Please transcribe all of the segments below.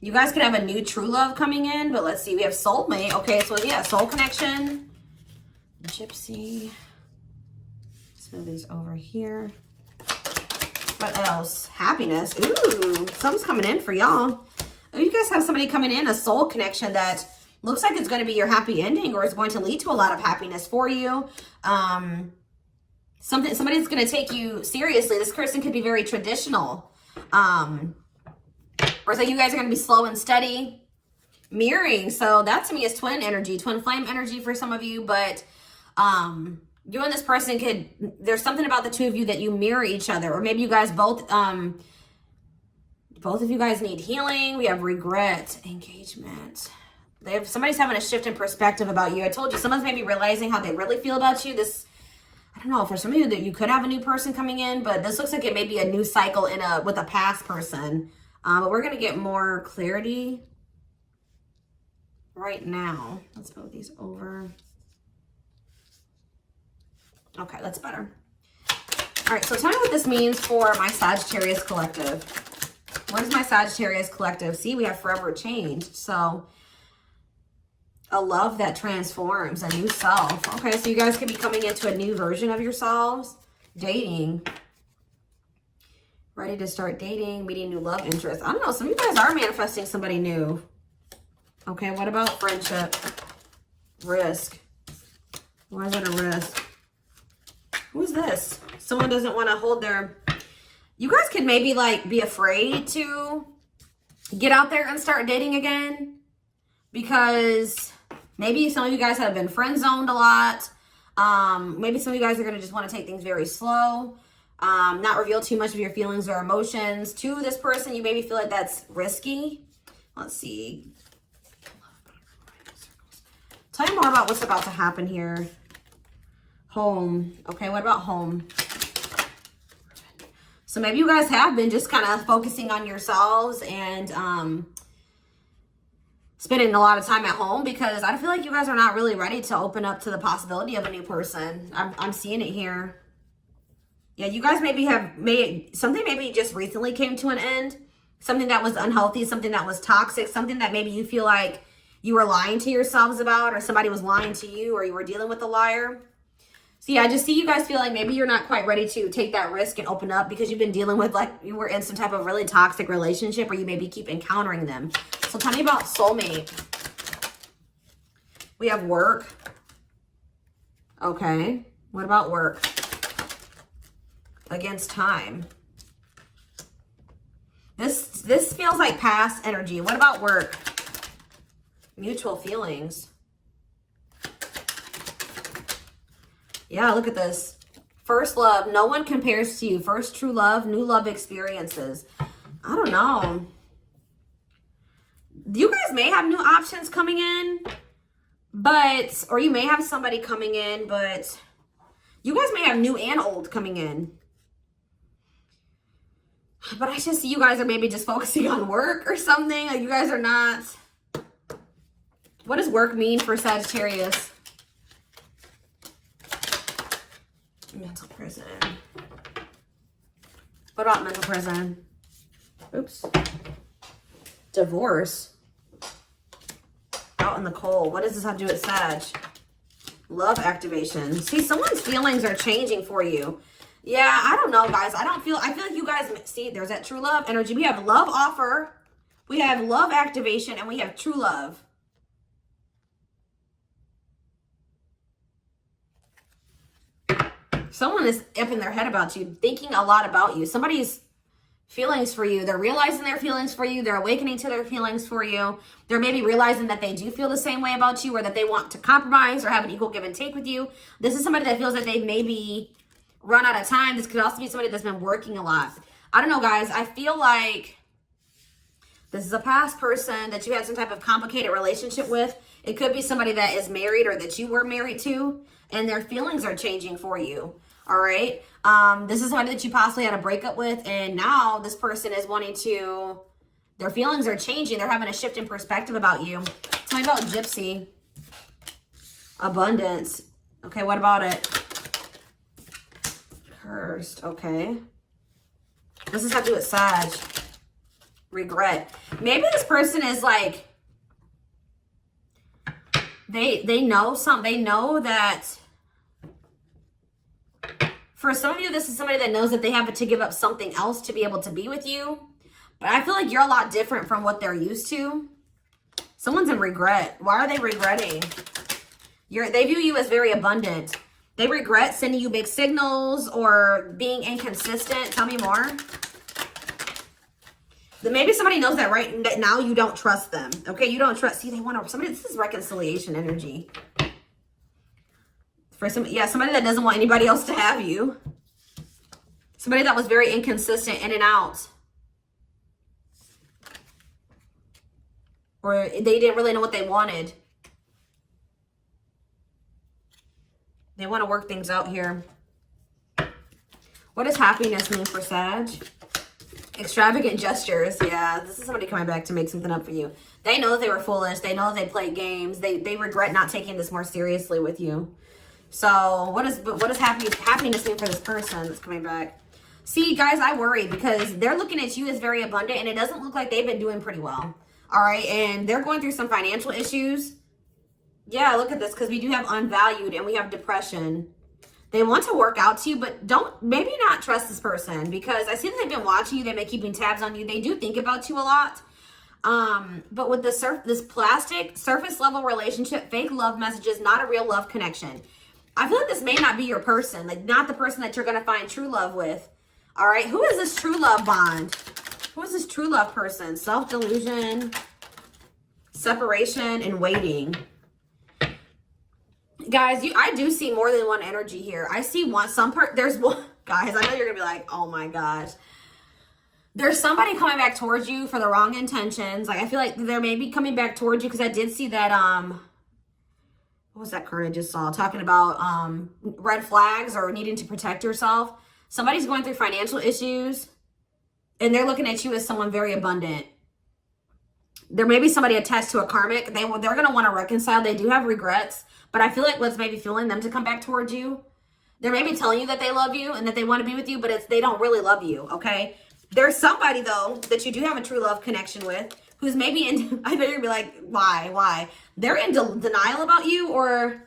You guys could have a new true love coming in, but let's see. We have soulmate. Okay, so yeah, soul connection. Gypsy. Let's move these over here. What else? Happiness. Ooh, something's coming in for y'all. Oh, you guys have somebody coming in, a soul connection that looks like it's going to be your happy ending, or it's going to lead to a lot of happiness for you. Somebody's going to take you seriously. This person could be very traditional. Or it's like you guys are going to be slow and steady. Mirroring. So that to me is twin energy, twin flame energy for some of you. But you and this person could, there's something about the two of you that you mirror each other. Or maybe you guys both of you guys need healing. We have regret, engagement. Somebody's having a shift in perspective about you. I told you, someone's maybe realizing how they really feel about you. I don't know, for some of you that you could have a new person coming in, but this looks like it may be a new cycle with a past person. But we're going to get more clarity right now. Let's move these over. Okay, that's better. All right, so tell me what this means for my Sagittarius collective. What is my Sagittarius collective? See, we have forever changed. So a love that transforms, a new self. Okay, so you guys could be coming into a new version of yourselves. Dating. Ready to start dating, meeting new love interests. I don't know, some of you guys are manifesting somebody new. Okay, what about friendship? Risk. Why is it a risk? Who's this? Someone doesn't want to hold their... You guys could maybe like be afraid to get out there and start dating again. Because maybe some of you guys have been friend zoned a lot. Maybe some of you guys are going to just want to take things very slow. Not reveal too much of your feelings or emotions to this person. You maybe feel like that's risky. Let's see. Tell me more about what's about to happen here. Home. Okay, what about home? So maybe you guys have been just kind of focusing on yourselves and spending a lot of time at home, because I feel like you guys are not really ready to open up to the possibility of a new person. I'm seeing it here. Yeah, you guys maybe have made something, maybe just recently came to an end. Something that was unhealthy, something that was toxic, something that maybe you feel like you were lying to yourselves about, or somebody was lying to you, or you were dealing with a liar. So yeah, I just see you guys feel like maybe you're not quite ready to take that risk and open up because you've been dealing with, like, you were in some type of really toxic relationship, or you maybe keep encountering them. So tell me about soulmate. We have work. Okay. What about work? Against time. This feels like past energy. What about work? Mutual feelings. Yeah, look at this. First love. No one compares to you. First true love. New love experiences. I don't know. You guys may have new options coming in, but, or you may have somebody coming in, but you guys may have new and old coming in. But I just see you guys are maybe just focusing on work or something. Like, you guys are not. What does work mean for Sagittarius? Mental prison. What about mental prison? Oops. Divorce. Out in the cold. What does this have to do with Sag? Love activation. See, someone's feelings are changing for you. Yeah, I don't know, guys. I feel like you guys, see, there's that true love energy. We have love offer. We have love activation, and we have true love. Someone is up in their head about you, thinking a lot about you. Somebody's feelings for you. They're realizing their feelings for you. They're awakening to their feelings for you. They're maybe realizing that they do feel the same way about you, or that they want to compromise or have an equal give and take with you. This is somebody that feels that they maybe run out of time. This could also be somebody that's been working a lot. I don't know, guys. I feel like this is a past person that you had some type of complicated relationship with. It could be somebody that is married or that you were married to, and their feelings are changing for you. All right. This is somebody that you possibly had a breakup with, and now this person is wanting to, their feelings are changing. They're having a shift in perspective about you. Tell me about Gypsy. Abundance. Okay, what about it? Cursed. Okay. This is have to do with Sag. Regret. Maybe this person is like, they know something. They know that, for some of you, this is somebody that knows that they have to give up something else to be able to be with you. But I feel like you're a lot different from what they're used to. Someone's in regret. Why are they regretting? They view you as very abundant. They regret sending you big signals or being inconsistent. Tell me more. Maybe somebody knows that right now you don't trust them. Okay, you don't trust. See, they want to. Somebody. This is reconciliation energy. For some, yeah, somebody that doesn't want anybody else to have you. Somebody that was very inconsistent in and out. Or they didn't really know what they wanted. They want to work things out here. What does happiness mean for Sag? Extravagant gestures. Yeah, this is somebody coming back to make something up for you. They know that they were foolish. They know that they played games. They regret not taking this more seriously with you. So what does happiness mean for this person that's coming back? See, guys, I worry because they're looking at you as very abundant, and it doesn't look like they've been doing pretty well. All right, and they're going through some financial issues. Yeah, look at this, because we do have unvalued and we have depression. They want to work out to you, but maybe not trust this person, because I see that they've been watching you. They've been keeping tabs on you. They do think about you a lot. But with this plastic surface level relationship, fake love messages, not a real love connection. I feel like this may not be your person, like not the person that you're going to find true love with. All right, who is this true love bond? Who is this true love person? Self-delusion, separation, and waiting. Guys, I do see more than one energy here. I see there's one, guys, I know you're gonna be like, oh my gosh. There's somebody coming back towards you for the wrong intentions. Like, I feel like they're maybe coming back towards you because I did see that, what was that card I just saw? Talking about red flags or needing to protect yourself. Somebody's going through financial issues and they're looking at you as someone very abundant. There may be somebody attached to a karmic. They're going to want to reconcile. They do have regrets. But I feel like what's maybe fueling them to come back towards you, they're maybe telling you that they love you and that they want to be with you, but they don't really love you, okay? There's somebody, though, that you do have a true love connection with who's maybe in, I know you're going to be like, why? They're in denial about you, or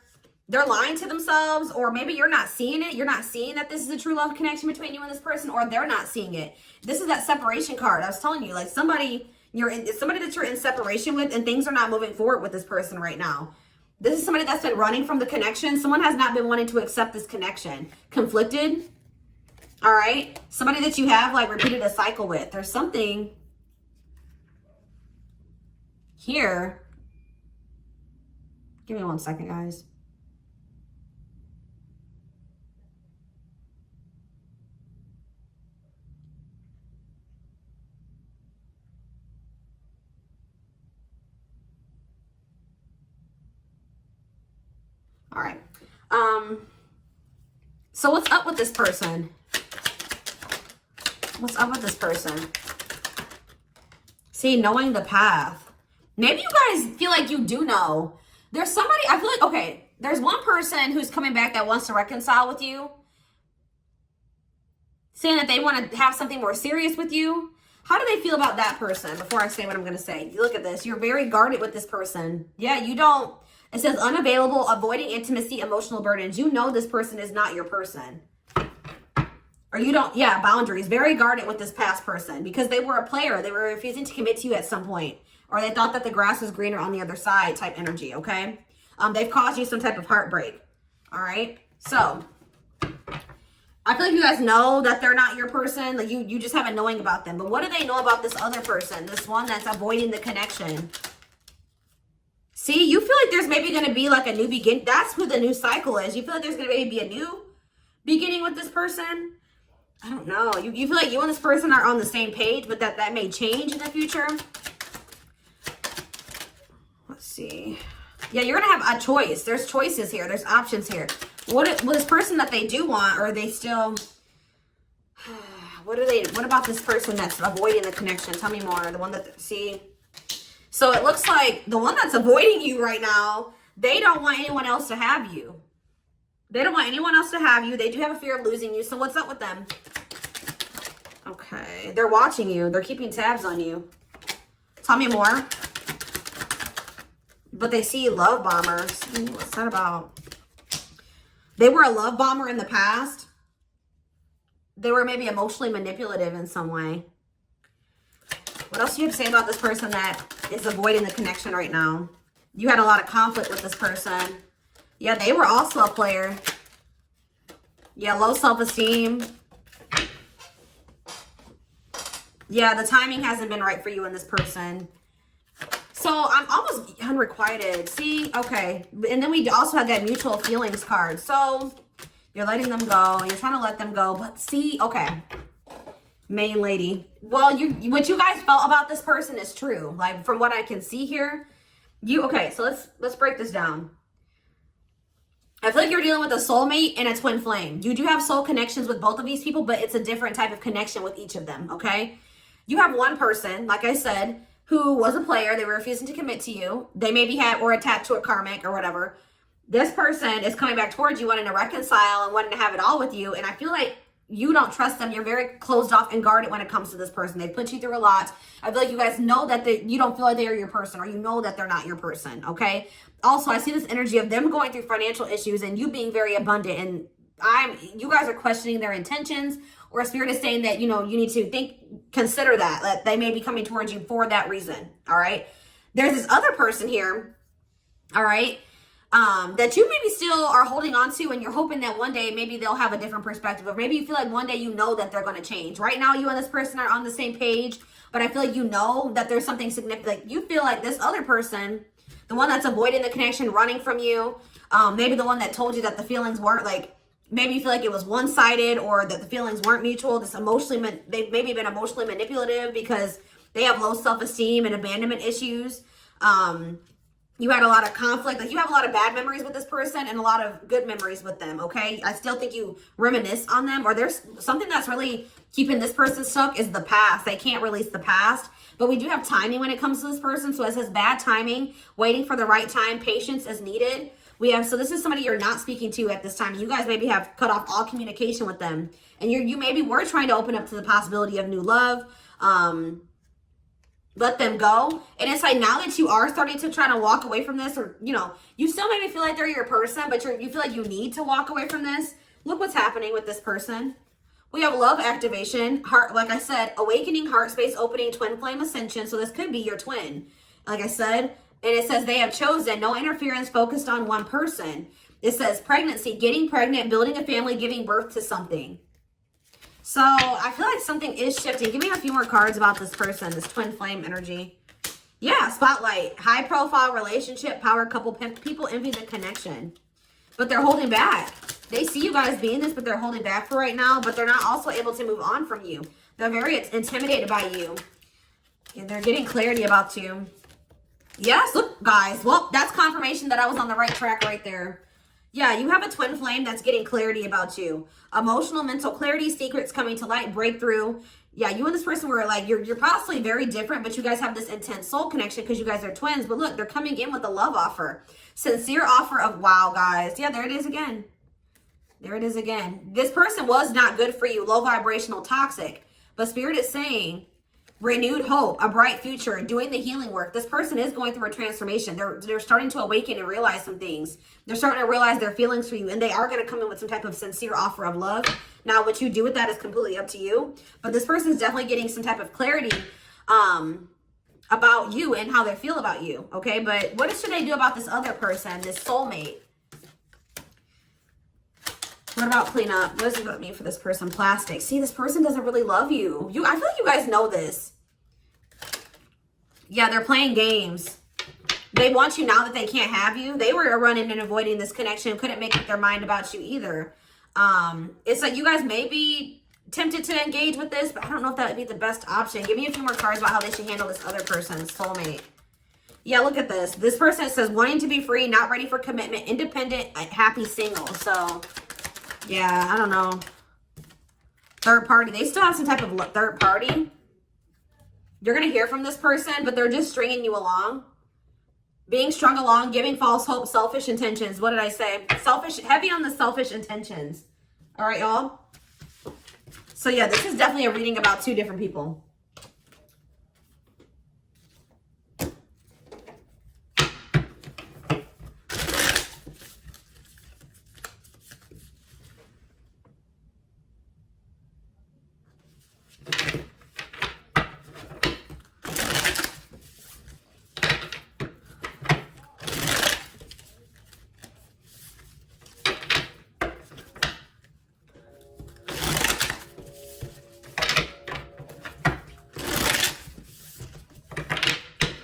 they're lying to themselves, or maybe you're not seeing it. You're not seeing that this is a true love connection between you and this person, or they're not seeing it. This is that separation card. I was telling you, like somebody that you're in separation with and things are not moving forward with this person right now. This is somebody that's been running from the connection. Someone has not been wanting to accept this connection. Conflicted. All right. Somebody that you have like repeated a cycle with. There's something here. Give me 1 second, guys. All right. So what's up with this person? What's up with this person? See, knowing the path. Maybe you guys feel like you do know. There's somebody, I feel like, okay, there's one person who's coming back that wants to reconcile with you. Saying that they want to have something more serious with you. How do they feel about that person before I say what I'm going to say? Look at this. You're very guarded with this person. Yeah, you don't. It says unavailable, avoiding intimacy, emotional burdens. You know this person is not your person. Or you don't, yeah, boundaries. Very guarded with this past person because they were a player. They were refusing to commit to you at some point. Or they thought that the grass was greener on the other side type energy, okay? They've caused you some type of heartbreak, all right? So, I feel like you guys know that they're not your person. Like you just have a knowing about them. But what do they know about this other person? This one that's avoiding the connection. See, you feel like there's maybe going to be like a new beginning. That's who the new cycle is. You feel like there's going to maybe be a new beginning with this person. I don't know. You feel like you and this person are on the same page, but that may change in the future. Let's see. Yeah, you're going to have a choice. There's choices here. There's options here. What this person that they do want, or they still... What about this person that's avoiding the connection? Tell me more. The one that... See... So it looks like the one that's avoiding you right now, they don't want anyone else to have you. They don't want anyone else to have you. They do have a fear of losing you. So what's up with them? Okay. They're watching you. They're keeping tabs on you. Tell me more. But they see love bombers. What's that about? They were a love bomber in the past. They were maybe emotionally manipulative in some way. What else do you have to say about this person that is avoiding the connection right now? You had a lot of conflict with this person. Yeah, they were also a player. Yeah, low self-esteem. Yeah, the timing hasn't been right for you and this person. So I'm almost unrequited. See, okay. And then we also had that mutual feelings card. So you're letting them go. You're trying to let them go. But see, okay. Main lady. Well, what you guys felt about this person is true. Like from what I can see here. Okay, so let's break this down. I feel like you're dealing with a soulmate and a twin flame. You do have soul connections with both of these people, but it's a different type of connection with each of them, okay? You have one person, like I said, who was a player. They were refusing to commit to you. They maybe were attached to a karmic or whatever. This person is coming back towards you, wanting to reconcile and wanting to have it all with you. And I feel like you don't trust them. You're very closed off and guarded when it comes to this person. They put you through a lot. I feel like you guys know that you don't feel like they're your person, or you know that they're not your person, okay? Also, I see this energy of them going through financial issues and you being very abundant. And you guys are questioning their intentions, or Spirit is saying that, you need to consider that they may be coming towards you for that reason, all right? There's this other person here, all right, that you maybe still are holding on to, and you're hoping that one day maybe they'll have a different perspective, or maybe you feel like one day that they're going to change. Right now, you and this person are on the same page, but I feel like that there's something significant. Like you feel like this other person, the one that's avoiding the connection, running from you, maybe the one that told you that the feelings weren't maybe you feel like it was one-sided, or that the feelings weren't mutual. They've maybe been emotionally manipulative because they have low self-esteem and abandonment issues. You had a lot of conflict. Like you have a lot of bad memories with this person and a lot of good memories with them, okay? I still think you reminisce on them, or there's something that's really keeping this person stuck is the past. They can't release the past, but we do have timing when it comes to this person. So it says bad timing, waiting for the right time, patience is needed. So this is somebody you're not speaking to at this time. You guys maybe have cut off all communication with them, and you maybe were trying to open up to the possibility of new love. Let them go. And it's like now that you are starting to try to walk away from this, or you still maybe feel like they're your person, but you feel like you need to walk away from this. Look what's happening with this person. We have love activation, heart, like I said, awakening, heart space opening, twin flame ascension. So this could be your twin, like I said. And it says they have chosen no interference, focused on one person. It says pregnancy, getting pregnant, building a family, giving birth to something. So I feel like something is shifting. Give me a few more cards about this person, this twin flame energy. Yeah, spotlight, high profile relationship, power couple, people envy the connection, but they're holding back. They see you guys being this, but they're holding back for right now, but they're not also able to move on from you. They're very intimidated by you. And they're getting clarity about you. Yes, look, guys. Well, that's confirmation that I was on the right track right there. Yeah, you have a twin flame that's getting clarity about you. Emotional, mental clarity, secrets coming to light, breakthrough. Yeah, you and this person were like, you're possibly very different, but you guys have this intense soul connection because you guys are twins. But look, they're coming in with a love offer. Sincere offer of wow, guys. Yeah, there it is again. There it is again. This person was not good for you, low vibrational, toxic. But Spirit is saying, renewed hope, a bright future, doing the healing work. This person is going through a transformation. They're starting to awaken and realize some things. They're starting to realize their feelings for you, and they are going to come in with some type of sincere offer of love. Now, what you do with that is completely up to you. But this person is definitely getting some type of clarity about you and how they feel about you. Okay, but what should they do about this other person, this soulmate? What about cleanup? What does it mean for this person? Plastic. See, this person doesn't really love you. I feel like you guys know this. Yeah, they're playing games. They want you now that they can't have you. They were running and avoiding this connection. Couldn't make up their mind about you either. It's like you guys may be tempted to engage with this, but I don't know if that would be the best option. Give me a few more cards about how they should handle this other person's soulmate. Yeah, look at this. This person says wanting to be free, not ready for commitment, independent, happy single. So yeah, I don't know. Third party. They still have some type of third party. You're going to hear from this person, but they're just stringing you along. Being strung along, giving false hope, selfish intentions. What did I say? Selfish, heavy on the selfish intentions. All right, y'all. So yeah, this is definitely a reading about two different people.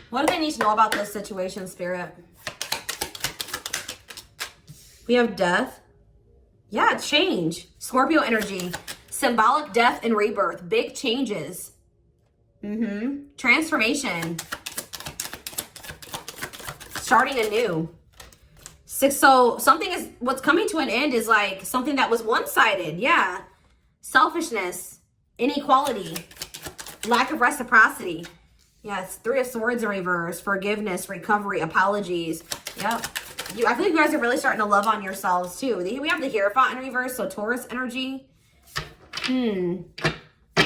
What do they need to know about this situation, Spirit? We have death. Yeah, change. Scorpio energy. Symbolic death and rebirth. Big changes. Transformation. Starting anew. So something is, what's coming to an end is like something that was one-sided. Yeah. Selfishness. Inequality. Lack of reciprocity. Yes, Three of Swords in reverse, forgiveness, recovery, apologies. Yep. I feel like you guys are really starting to love on yourselves too. We have the Hierophant in reverse, so Taurus energy. I feel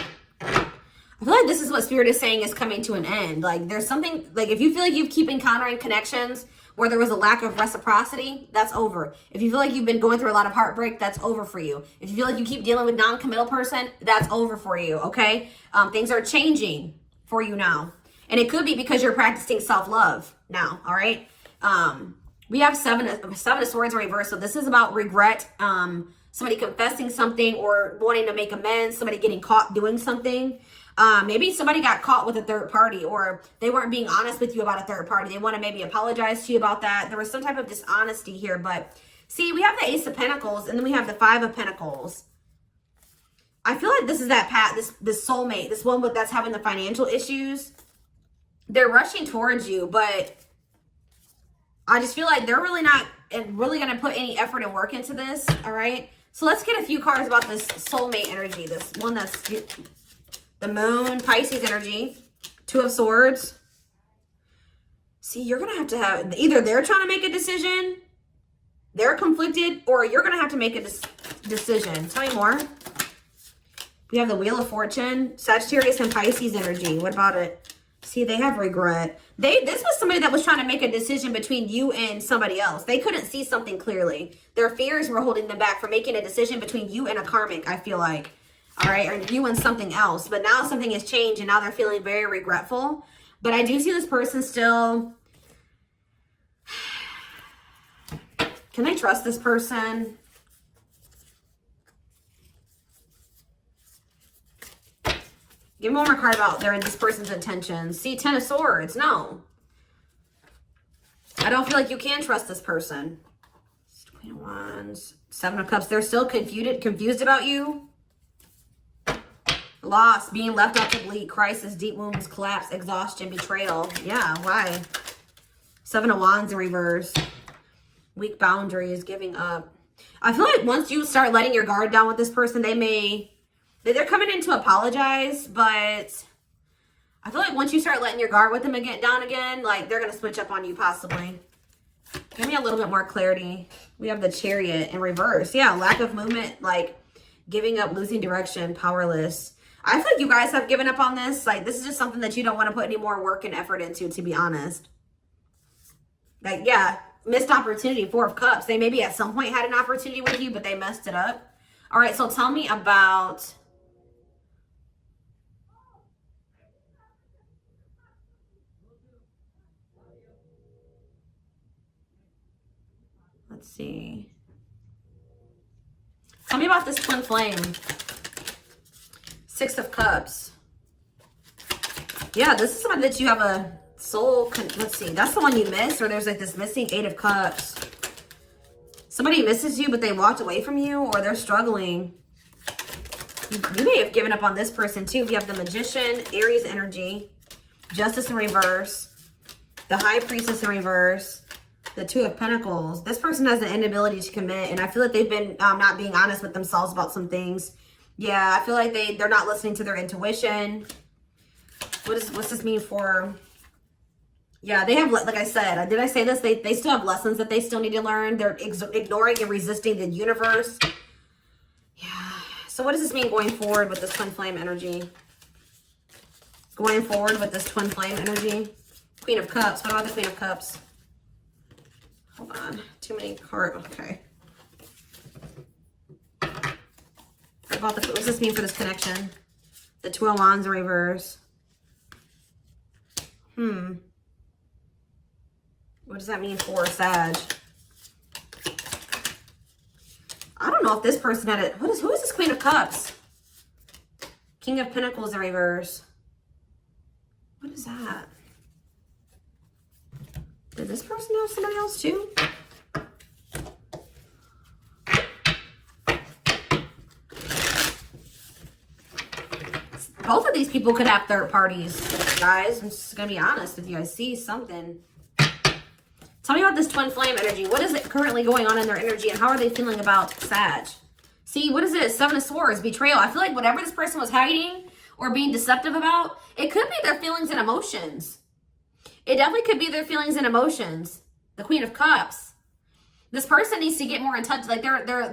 like this is what Spirit is saying is coming to an end. Like there's something, like if you feel like you keep encountering connections where there was a lack of reciprocity, that's over. If you feel like you've been going through a lot of heartbreak, that's over for you. If you feel like you keep dealing with non-committal person, that's over for you, okay? Things are changing for you now. And it could be because you're practicing self-love now, all right? We have seven of Swords in reverse. So this is about regret, somebody confessing something or wanting to make amends, somebody getting caught doing something. Maybe somebody got caught with a third party or they weren't being honest with you about a third party. They want to maybe apologize to you about that. There was some type of dishonesty here. But see, we have the Ace of Pentacles and then we have the Five of Pentacles. I feel like this is that this soulmate, this one that's having the financial issues. They're rushing towards you, but I just feel like they're really not really going to put any effort and work into this, all right? So let's get a few cards about this soulmate energy, this one that's the Moon, Pisces energy, Two of Swords. See, you're going to have either they're trying to make a decision, they're conflicted, or you're going to have to make a decision. Tell me more. We have the Wheel of Fortune, Sagittarius and Pisces energy. What about it? See, they have regret. This was somebody that was trying to make a decision between you and somebody else. They couldn't see something clearly. Their fears were holding them back from making a decision between you and a karmic, I feel like. All right, or you and something else. But now something has changed and now they're feeling very regretful. But I do see this person still. Can I trust this person? Give me one more card about this person's intentions. See, Ten of Swords. No. I don't feel like you can trust this person. Queen of Wands. Seven of Cups. They're still confused about you. Loss. Being left out to bleed. Crisis. Deep wounds. Collapse. Exhaustion. Betrayal. Yeah, why? Seven of Wands in reverse. Weak boundaries. Giving up. I feel like once you start letting your guard down with this person, they're coming in to apologize, but I feel like once you start letting your guard with them down again, like they're going to switch up on you possibly. Give me a little bit more clarity. We have the Chariot in reverse. Yeah, lack of movement, like giving up, losing direction, powerless. I feel like you guys have given up on this. Like this is just something that you don't want to put any more work and effort into, to be honest. Like, yeah, missed opportunity, Four of Cups. They maybe at some point had an opportunity with you, but they messed it up. All right, so tell me about... Let's see. Tell me about this twin flame. Six of Cups. Yeah, this is something that you have a soul. Let's see. That's the one you missed, or there's like this missing Eight of Cups. Somebody misses you, but they walked away from you, or they're struggling. You may have given up on this person too. You have the Magician, Aries energy, Justice in reverse, the High Priestess in reverse, the Two of Pentacles. This person has an inability to commit, and I feel like they've been not being honest with themselves about some things. Yeah, I feel like they're not listening to their intuition. What's this mean for... Yeah, they have, like I said, did I say this? They still have lessons that they still need to learn. They're ignoring and resisting the universe. Yeah, So what does this mean going forward with this twin flame energy? Going forward with this twin flame energy. Queen of Cups. What about the Queen of Cups? Hold on. Too many cards. Okay. What about the, what does this mean for this connection? The Two of Wands in reverse. What does that mean for Sag? I don't know if this person had it. Who is this Queen of Cups? King of Pentacles in reverse. What is that? Did this person have somebody else too? Both of these people could have third parties, guys. I'm just going to be honest with you. I see something. Tell me about this twin flame energy. What is it currently going on in their energy, and how are they feeling about Sag? See, what is it? Seven of Swords, betrayal. I feel like whatever this person was hiding or being deceptive about, it could be their feelings and emotions. It definitely could be their feelings and emotions. The Queen of Cups. This person needs to get more in touch. Like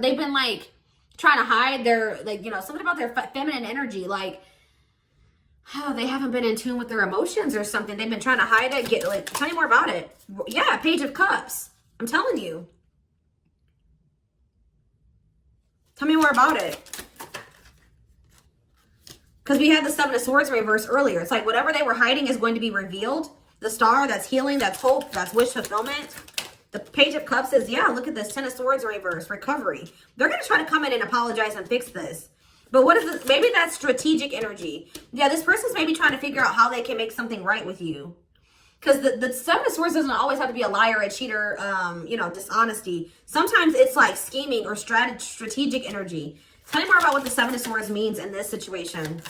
they've been like trying to hide their, like, you know, something about their feminine energy. Like, oh, they haven't been in tune with their emotions or something. They've been trying to hide it. Get, like, tell me more about it. Yeah, Page of Cups. I'm telling you. Tell me more about it. Because we had the Seven of Swords reverse earlier. It's like whatever they were hiding is going to be revealed. The Star, that's healing, that's hope, that's wish fulfillment. The Page of Cups is, yeah, look at this. Ten of Swords reverse, recovery. They're going to try to come in and apologize and fix this. But what is this? Maybe that's strategic energy. Yeah, this person's maybe trying to figure out how they can make something right with you. Because the Seven of Swords doesn't always have to be a liar, a cheater, you know, dishonesty. Sometimes it's like scheming or strategic energy. Tell me more about what the Seven of Swords means in this situation.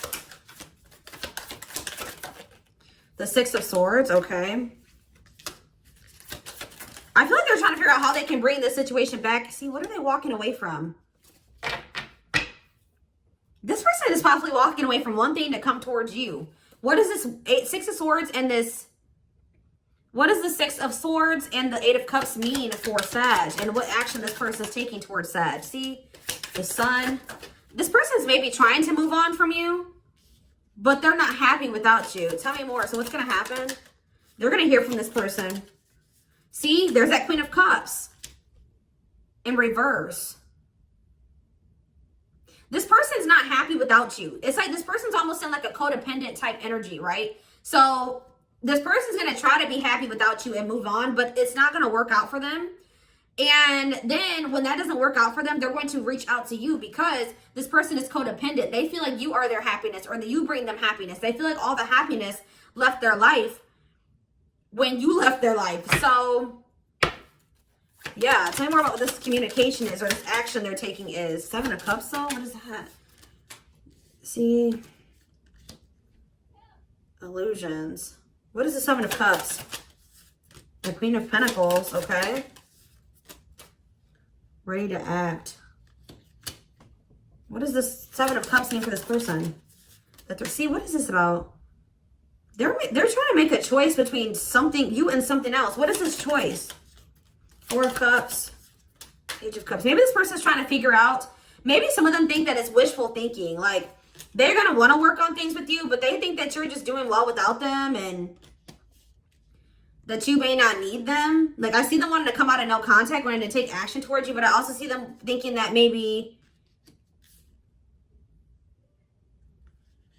The Six of Swords, okay. I feel like they're trying to figure out how they can bring this situation back. See, what are they walking away from? This person is possibly walking away from one thing to come towards you. What is this Six of Swords and this... What does the Six of Swords and the Eight of Cups mean for Sag? And what action this person is taking towards Sag? See? The Sun. This person's maybe trying to move on from you, but they're not happy without you. Tell me more. So what's going to happen? They're going to hear from this person. See? There's that Queen of Cups. In reverse. This person's not happy without you. It's like this person's almost in like a codependent type energy, right? So this person's going to try to be happy without you and move on, but it's not going to work out for them. And then when that doesn't work out for them, they're going to reach out to you because this person is codependent. They feel like you are their happiness or that you bring them happiness. They feel like all the happiness left their life when you left their life. So yeah, tell me more about what this communication is or this action they're taking is. Seven of Cups, though? What is that? See? Illusions. What is the Seven of Cups? The Queen of Pentacles, okay. Ready to act. What does this Seven of Cups mean for this person? That they're, see, what is this about? They're trying to make a choice between something, you and something else. What is this choice? Four of Cups, Page of Cups. Maybe this person's trying to figure out, maybe some of them think that it's wishful thinking. Like, they're going to want to work on things with you, but they think that you're just doing well without them and that you may not need them. Like, I see them wanting to come out of no contact, wanting to take action towards you, but I also see them thinking that maybe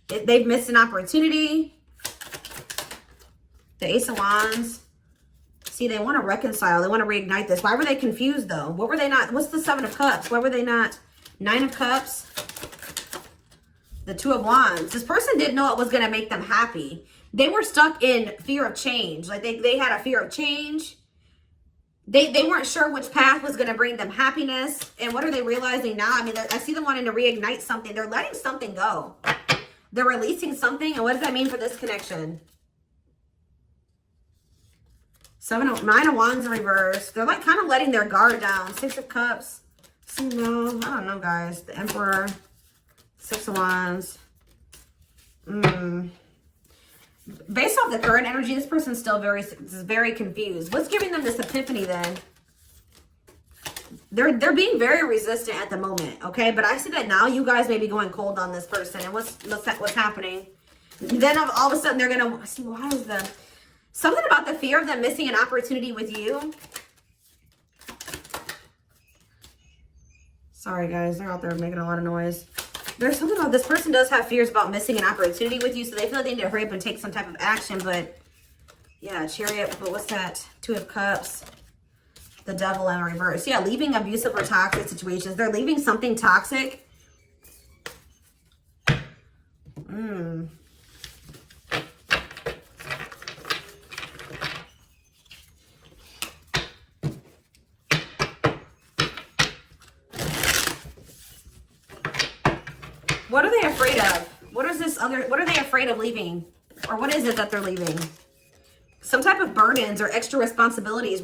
they've missed an opportunity. The Ace of Wands. See, they want to reconcile. They want to reignite this. Why were they confused, though? What were they not? What's the Seven of Cups? Why were they not? Nine of Cups. The Two of Wands. This person didn't know it was going to make them happy. They were stuck in fear of change. Like, they had a fear of change. They weren't sure which path was going to bring them happiness. And what are they realizing now? I mean, I see them wanting to reignite something. They're letting something go. They're releasing something. And what does that mean for this connection? Nine of Wands in reverse. They're like kind of letting their guard down. Six of Cups. No, I don't know, guys. The Emperor. Six of Wands. Based off the current energy, this person's still very confused. What's giving them this epiphany then? They're being very resistant at the moment, okay? But I see that now you guys may be going cold on this person. And what's happening? Then all of a sudden they're gonna see, why is the something about the fear of them missing an opportunity with you. Sorry guys, they're out there making a lot of noise. There's something about this person does have fears about missing an opportunity with you, so they feel like they need to hurry up and take some type of action. But yeah, Chariot, but what's that? Two of Cups. The Devil in reverse. Yeah, leaving abusive or toxic situations. They're leaving something toxic. What are they afraid of? What are they afraid of leaving? Or what is it that they're leaving? Some type of burdens or extra responsibilities.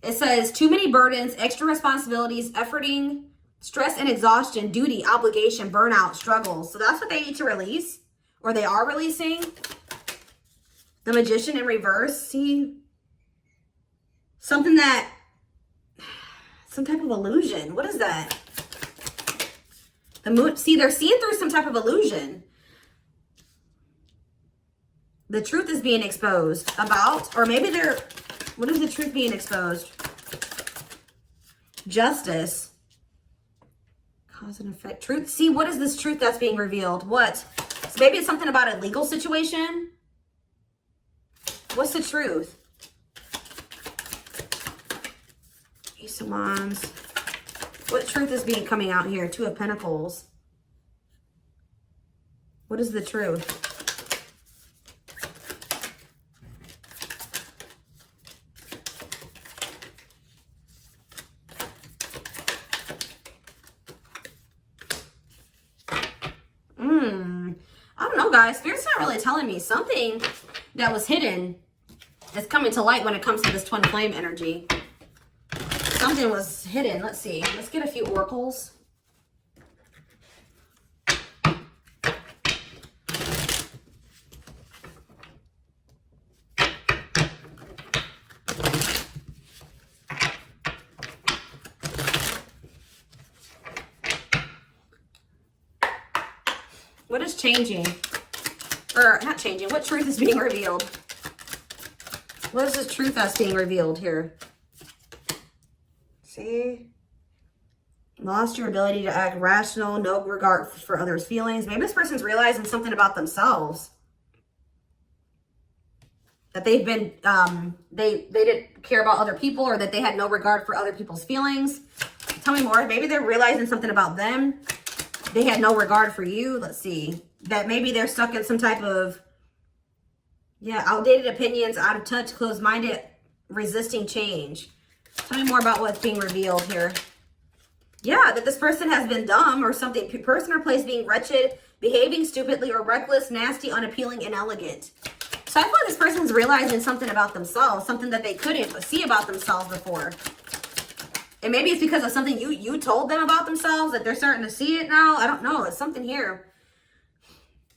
It says too many burdens, extra responsibilities, efforting, stress and exhaustion, duty, obligation, burnout, struggles. So that's what they need to release, or they are releasing. The Magician in reverse. See, some type of illusion. What is that? The Moon. See, they're seeing through some type of illusion. The truth is being exposed about, or maybe they're, what is the truth being exposed? Justice. Cause and effect. Truth. See, what is this truth that's being revealed? What? So maybe it's something about a legal situation. What's the truth? Ace of Wands. What truth is being coming out here? Two of Pentacles. What is the truth? I don't know, guys. Spirit's not really telling me. Something that was hidden is coming to light when it comes to this twin flame energy. Something was hidden. Let's see. Let's get a few oracles. What is changing? Or not changing. What truth is being revealed? What is this truth that's being revealed here? See? Lost your ability to act rational, no regard for others' feelings. Maybe this person's realizing something about themselves. That they've been, they didn't care about other people, or that they had no regard for other people's feelings. Tell me more. Maybe they're realizing something about them. They had no regard for you. Let's see. That maybe they're stuck in some type of, yeah, outdated opinions, out of touch, closed-minded, resisting change. Tell me more about what's being revealed here. Yeah, that this person has been dumb or something. Person or place being wretched, behaving stupidly or reckless, nasty, unappealing, inelegant. So I feel like this person's realizing something about themselves, something that they couldn't see about themselves before. And maybe it's because of something you told them about themselves that they're starting to see it now. I don't know. It's something here.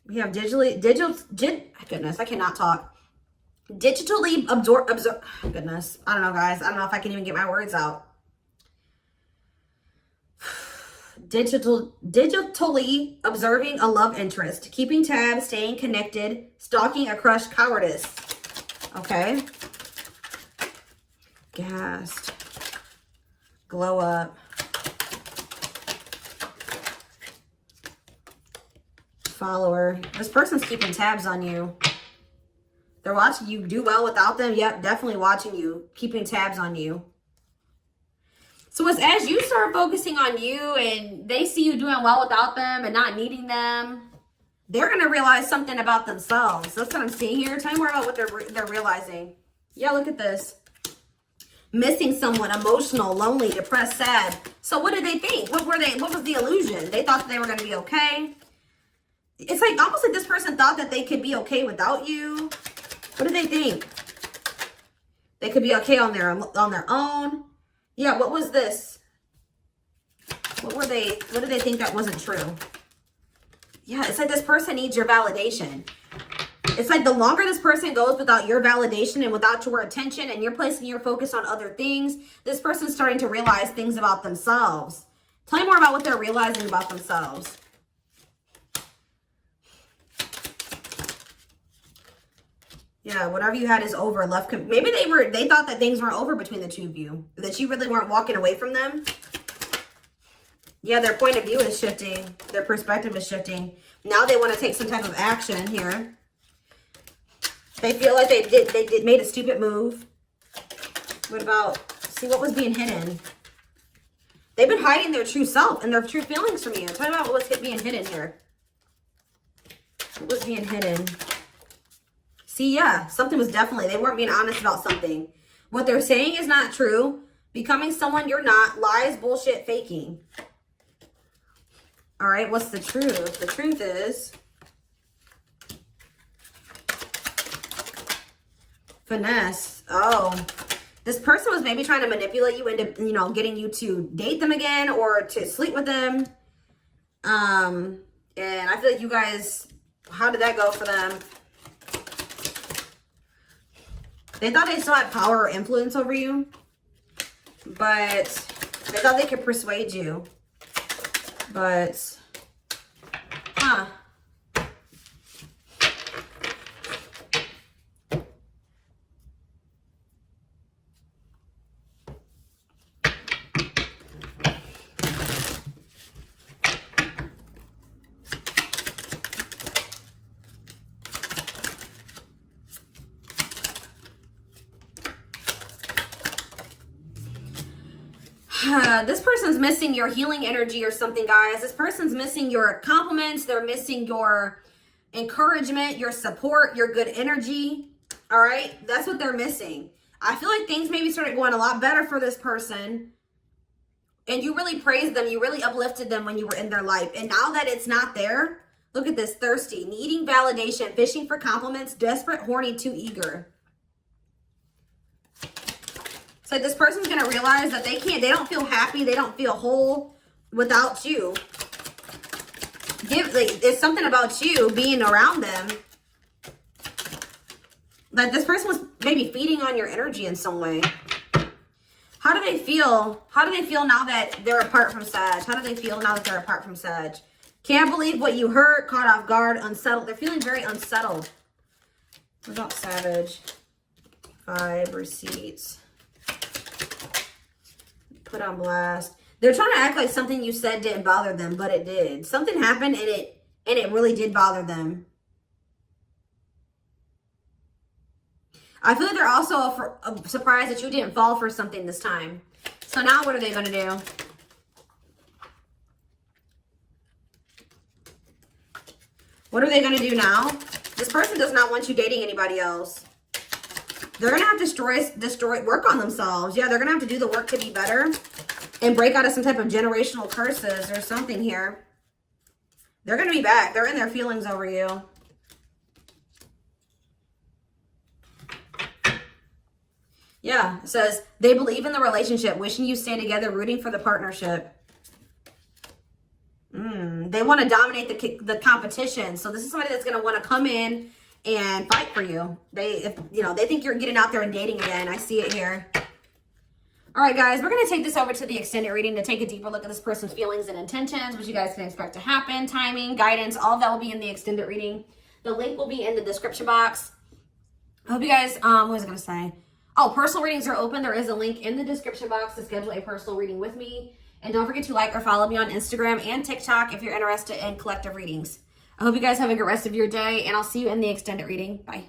We have goodness, I cannot talk. Digitally absorb, goodness. I don't know, guys. I don't know if I can even get my words out. Digitally observing a love interest. Keeping tabs, staying connected, stalking a crush, cowardice. Okay. Gassed. Glow up. Follower. This person's keeping tabs on you. They're watching you do well without them. Yep, definitely watching you. Keeping tabs on you. So it's as you start focusing on you and they see you doing well without them and not needing them, they're going to realize something about themselves. That's what I'm seeing here. Tell me more about what they're realizing. Yeah, look at this. Missing someone, emotional, lonely, depressed, sad. So what did they think? What was the illusion? They thought that they were going to be okay. It's like almost like this person thought that they could be okay without you. What did they think? They could be okay on their own. Yeah, what was this? What did they think that wasn't true? Yeah, it's like this person needs your validation. It's like the longer this person goes without your validation and without your attention and you're placing your focus on other things, this person's starting to realize things about themselves. Tell me more about what they're realizing about themselves. Yeah, whatever you had is over. Maybe they thought that things weren't over between the two of you. That you really weren't walking away from them. Yeah, their point of view is shifting. Their perspective is shifting. Now they want to take some type of action here. They feel like they made a stupid move. What about, see what was being hidden? They've been hiding their true self and their true feelings from you. Tell me about what's being hidden here. What was being hidden? See, yeah, something was definitely, they weren't being honest about something. What they're saying is not true. Becoming someone you're not. Lies, bullshit, faking. All right, what's the truth? The truth is finesse. Oh, this person was maybe trying to manipulate you into, you know, getting you to date them again or to sleep with them. And I feel like you guys, how did that go for them? They thought they still had power or influence over you, but they thought they could persuade you. But, huh. This person's missing your healing energy or something, guys. This person's missing your compliments. They're missing your encouragement, your support, your good energy. All right? That's what they're missing. I feel like things maybe started going a lot better for this person. And you really praised them. You really uplifted them when you were in their life. And now that it's not there, look at this. Thirsty, needing validation, fishing for compliments, desperate, horny, too eager. So this person's going to realize that they don't feel happy. They don't feel whole without you. There's something about you being around them. Like this person was maybe feeding on your energy in some way. How do they feel? How do they feel now that they're apart from Sag? How do they feel now that they're apart from Sag? Can't believe what you heard, caught off guard, unsettled. They're feeling very unsettled. What about Savage? 5 receipts. Put on blast. They're trying to act like something you said didn't bother them, but it did. Something happened and it really did bother them. I feel like they're also surprised that you didn't fall for something this time. So now what are they going to do? What are they going to do now? This person does not want you dating anybody else. They're going to have to destroy, work on themselves. Yeah, they're going to have to do the work to be better and break out of some type of generational curses or something here. They're going to be back. They're in their feelings over you. Yeah, it says they believe in the relationship, wishing you stay together, rooting for the partnership. They want to dominate the competition. So this is somebody that's going to want to come in and fight for you. They think you're getting out there and dating again. I see it here. All right, guys, we're going to take this over to the extended reading to take a deeper look at this person's feelings and intentions, what you guys can expect to happen, timing, guidance, all of that will be in the extended reading. The link will be in the description box. I hope you guys, what was I going to say? Oh, personal readings are open. There is a link in the description box to schedule a personal reading with me. And don't forget to like or follow me on Instagram and TikTok if you're interested in collective readings. I hope you guys have a good rest of your day, and I'll see you in the extended reading. Bye.